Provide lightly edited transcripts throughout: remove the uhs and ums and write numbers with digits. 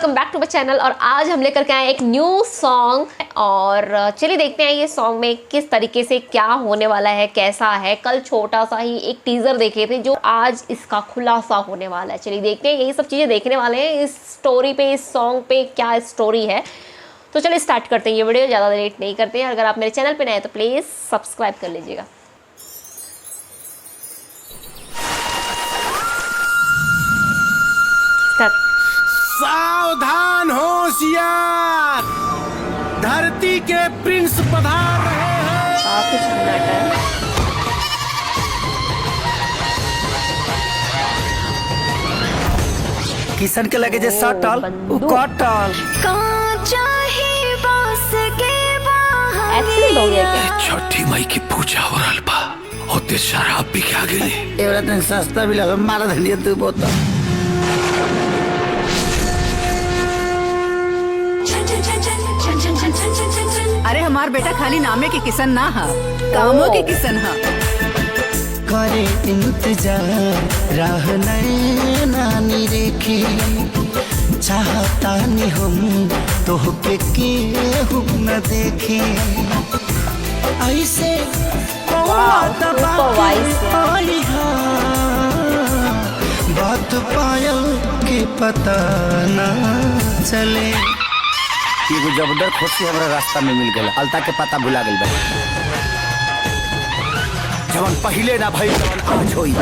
Welcome bank two माय channel. और आज हम लेकर के आए एक न्यू सॉन्ग और चलिए देखते हैं ये सॉन्ग में किस तरीके से क्या होने वाला है, कैसा है। कल छोटा सा ही एक टीजर देखे थे जो आज इसका खुलासा होने वाला है। चलिए देखते हैं, यही सब चीज़ें देखने वाले हैं इस स्टोरी पे, इस सॉन्ग पे क्या स्टोरी है। तो चलिए स्टार्ट करते हैं ये वीडियो, ज़्यादा लेट नहीं करते हैं। अगर आप मेरे चैनल पर नए हैं तो प्लीज़ सब्सक्राइब कर लीजिएगा। सावधान होशियार, धरती के प्रिंस पधार रहे हैं। काफी सन्नाटा है। किशन के लगे जे सटल कटल एक्सीडेंट हो गया क्या? छठी मई की पूजा हो रहा बा, होते शराब भी क्या गेली। एवरा तन सस्ता भी लगा मारा धनिया तू बोतल। अरे हमार बेटा खाली नामे के किशन ना हा, कामों के किशन हा। करे इंतजार राह नानी रेखे, चाहता नहीं हम तो के केहू न देखे। ऐसे बात पायल के पता न चले। एगो जबरदस्त खुशी हमारा रास्ता में मिल गया, अलता के पता भुला गई बा। जवन पहले ना भई जवन आज होई।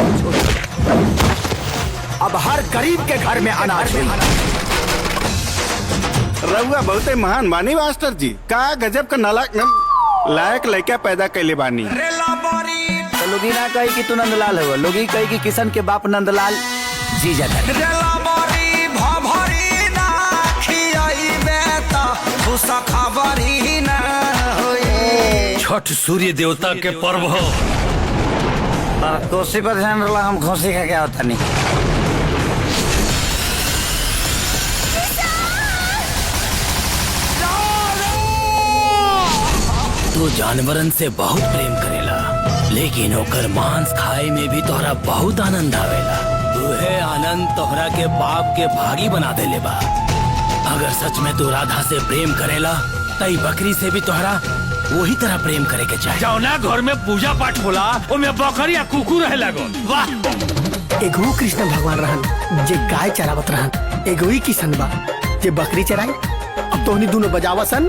अब हर गरीब के घर में अनाज होई। रउआ बहुते महान बानी मास्टर जी, का गजब का लायक लड़का पैदा कैले बानी। तो लोगी ना कही कि तू नंदलाल हो, लोगी कही कि किशन के बाप नंदलाल जी जाता। छठ सूर्य देवता के पर्व हो। कोसी पर ध्यान रहा, हम खोसी का क्या होता नहीं। तू जानवरन से बहुत प्रेम करेला, लेकिन ओकर मांस खाए में भी तोहरा बहुत आनंद आवेला। तुहे आनंद तोहरा के पाप के भागी बना देले बा। अगर सच में तू राधा से प्रेम करेला तई बकरी से भी तोहरा वही तरह प्रेम करे के चाहिए। जौना घर में पूजा पाठ होला ओमे बकरी या कुकुर रहे लगो। वाह, एगो कृष्ण भगवान रहन जे गाय चरावत रहन, एगो ही किशन बा जे बकरी चराई। अब तोहनी दोनों बजावसन।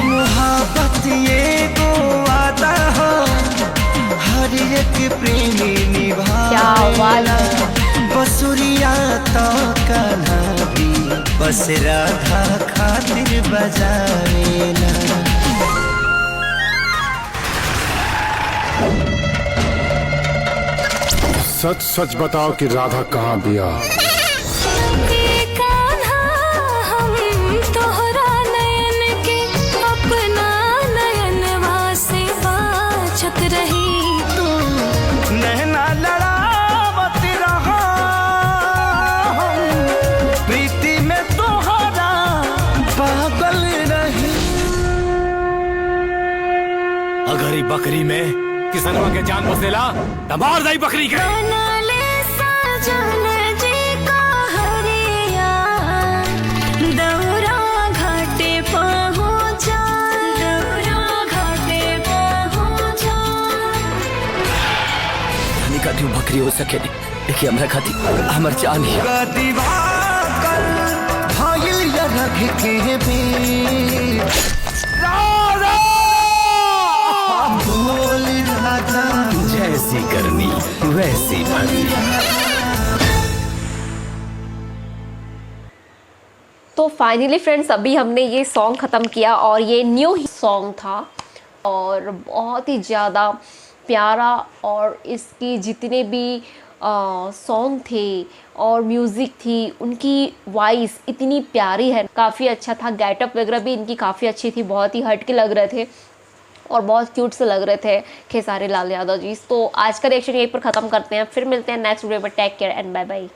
मोहब्बत ये को आता हो, हर एक प्रेमी निभावेला। बसुरिया तो कान्हा भी बस राधा खातिर बजावेला। सच सच बताओ कि राधा कहाँ बिया? अगर ही बकरी में किसनवा के जान बसेला त मार दई बकरी के। कभी बकरी हो सके नहीं, देखिए हमारा खाती हमार जान ही जैसी करनी वैसी भरनी। तो फाइनली फ्रेंड्स, अभी हमने ये सॉन्ग ख़त्म किया और ये न्यू ही सॉन्ग था और बहुत ही ज़्यादा प्यारा। और इसकी जितने भी सॉन्ग थे और म्यूज़िक थी, उनकी वॉइस इतनी प्यारी है, काफ़ी अच्छा था। गेटअप वगैरह भी इनकी काफ़ी अच्छी थी, बहुत ही हट के लग रहे थे और बहुत क्यूट से लग रहे थे खेसारी लाल यादव जी। तो आज का रिएक्शन यहीं पर ख़त्म करते हैं, फिर मिलते हैं नेक्स्ट वीडियो में। Take care and bye by.